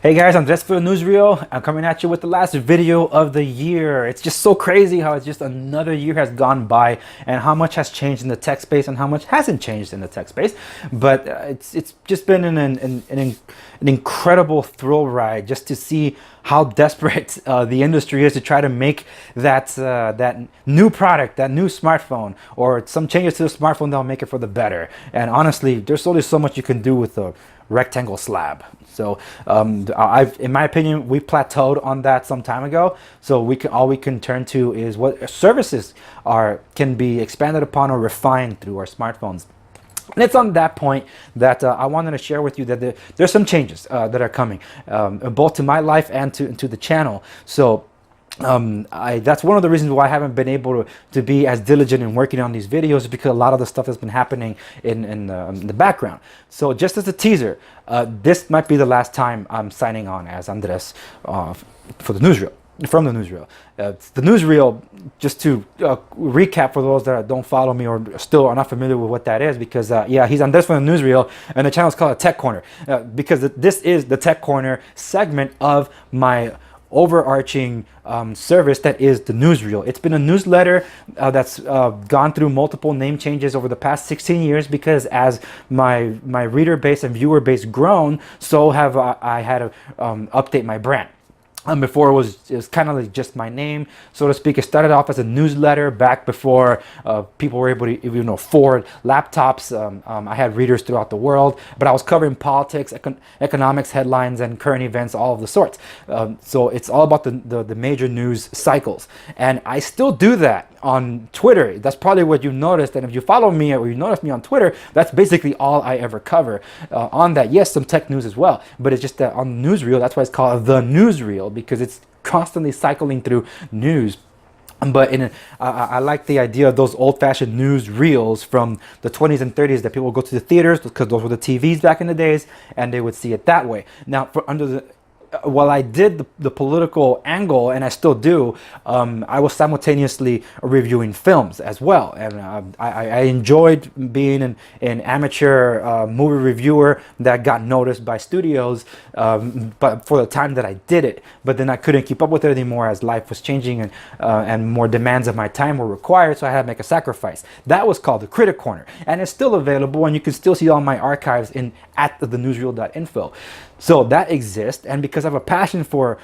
Hey guys, I'm just for the Newsreel. I'm coming at you with the last video of the year. It's just so crazy how it's just another year has gone by and how much has changed in the tech space and how much hasn't changed in the tech space. But it's just been an incredible thrill ride just to see how desperate the industry is to try to make that new product, that new smartphone, or some changes to the smartphone that'll make it for the better. And honestly, there's only so much you can do with a rectangle slab. So in my opinion, we plateaued on that some time ago. So all we can turn to is what services can be expanded upon or refined through our smartphones. And it's on that point that I wanted to share with you that there's some changes that are coming, both to my life and to the channel. So that's one of the reasons why I haven't been able to be as diligent in working on these videos, because a lot of the stuff has been happening in the background. So just as a teaser, this might be the last time I'm signing on as Andres for the Newsreel. From the Newsreel. The Newsreel, just to recap for those that don't follow me or still are not familiar with what that is, because yeah, he's Andres from the Newsreel, and the channel is called a Tech Corner, because this is the Tech Corner segment of my overarching service that is the Newsreel. It's been a newsletter that's gone through multiple name changes over the past 16 years, because as my reader base and viewer base grown, so have I had to update my brand. Before it was kind of like just my name, so to speak. It started off as a newsletter back before people were able to afford laptops. I had readers throughout the world, but I was covering politics, economics, headlines, and current events, all of the sorts. So it's all about the major news cycles, and I still do that on Twitter. That's probably what you've noticed, and if you follow me or you notice me on Twitter, that's basically all I ever cover. On that, yes, some tech news as well, but it's just that on the Newsreel, that's why it's called the Newsreel, because it's constantly cycling through news. But I like the idea of those old-fashioned news reels from the 20s and 30s that people would go to the theaters, because those were the TVs back in the days, and they would see it that way. Now, while I did the political angle, and I still do, I was simultaneously reviewing films as well. And I enjoyed being an amateur movie reviewer that got noticed by studios, but for the time that I did it. But then I couldn't keep up with it anymore as life was changing, and more demands of my time were required, so I had to make a sacrifice. That was called the Critic Corner, and it's still available, and you can still see all my archives at the newsreel.info. So that exists, and because I have a passion for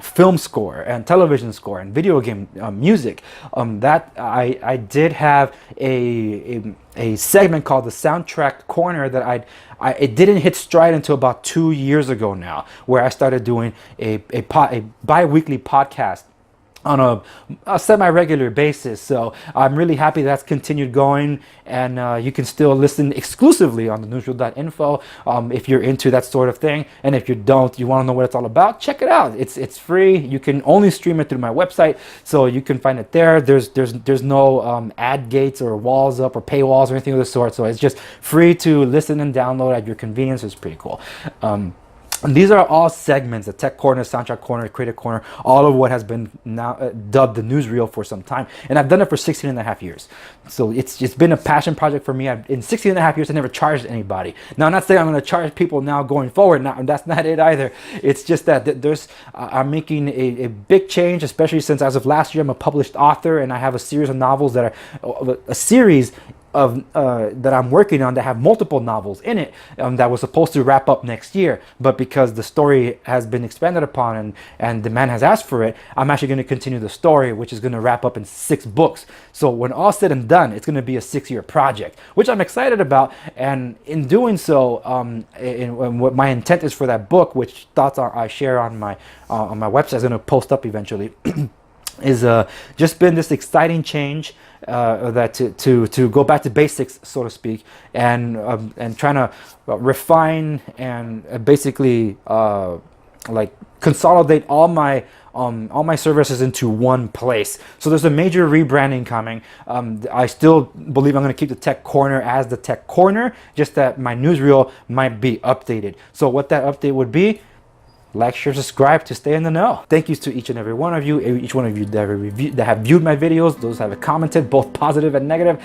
film score and television score and video game music, that I did have a segment called the Soundtrack Corner that it didn't hit stride until about 2 years ago now, where I started doing a bi-weekly podcast on a semi-regular basis. So I'm really happy that's continued going, and you can still listen exclusively on the newsreel.info if you're into that sort of thing. And if you don't, you want to know what it's all about, check it out. It's free. You can only stream it through my website, so you can find it there. There's no ad gates or walls up or paywalls or anything of the sort, so it's just free to listen and download at your convenience. It's pretty cool. And these are all segments: the Tech Corner, Soundtrack Corner, Critic Corner, all of what has been now dubbed the Newsreel for some time. And I've done it for 16 and a half years. So it's been a passion project for me. In 16 and a half years, I never charged anybody. Now, I'm not saying I'm going to charge people now going forward. That's not it either. It's just that I'm making a big change, especially since as of last year, I'm a published author, and I have a series of novels that are a series that I'm working on that have multiple novels in it, that was supposed to wrap up next year, but because the story has been expanded upon and demand has asked for it, I'm actually going to continue the story, which is going to wrap up in 6 books. So when all said and done, it's going to be a 6-year project, which I'm excited about. And in doing so, and what my intent is for that book, which thoughts I share on my website, is going to post up eventually, is just been this exciting change, that to go back to basics, so to speak, and trying to refine and basically like consolidate all my services into one place. So there's a major rebranding coming. I still believe I'm going to keep the Tech Corner as the Tech Corner, just that my Newsreel might be updated. So what that update would be, like, share, subscribe to stay in the know. Thank you to each and every one of you, that have viewed my videos, those that have commented, both positive and negative.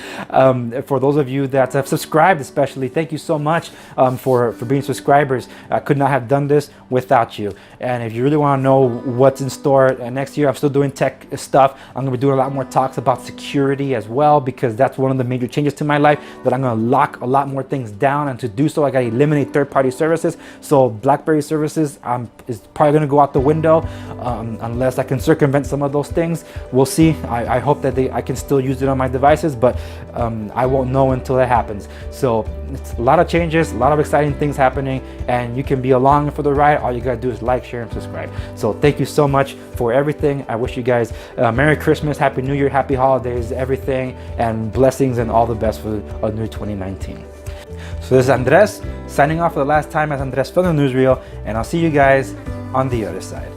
For those of you that have subscribed especially, thank you so much for being subscribers. I could not have done this without you. And if you really want to know what's in store next year, I'm still doing tech stuff. I'm going to be doing a lot more talks about security as well, because that's one of the major changes to my life, that I'm going to lock a lot more things down. And to do so, I got to eliminate third-party services. So BlackBerry services is probably going to go out the window unless I can circumvent some of those things. We'll see. I hope that I can still use it on my devices, but I won't know until that happens. So it's a lot of changes, a lot of exciting things happening, and you can be along for the ride. All you gotta do is like, share, and subscribe. So thank you so much for everything. I wish you guys Merry Christmas, Happy New Year, Happy Holidays, everything, and blessings and all the best for a new 2019. So this is Andres signing off for the last time as Andres from the Newsreel, and I'll see you guys on the other side.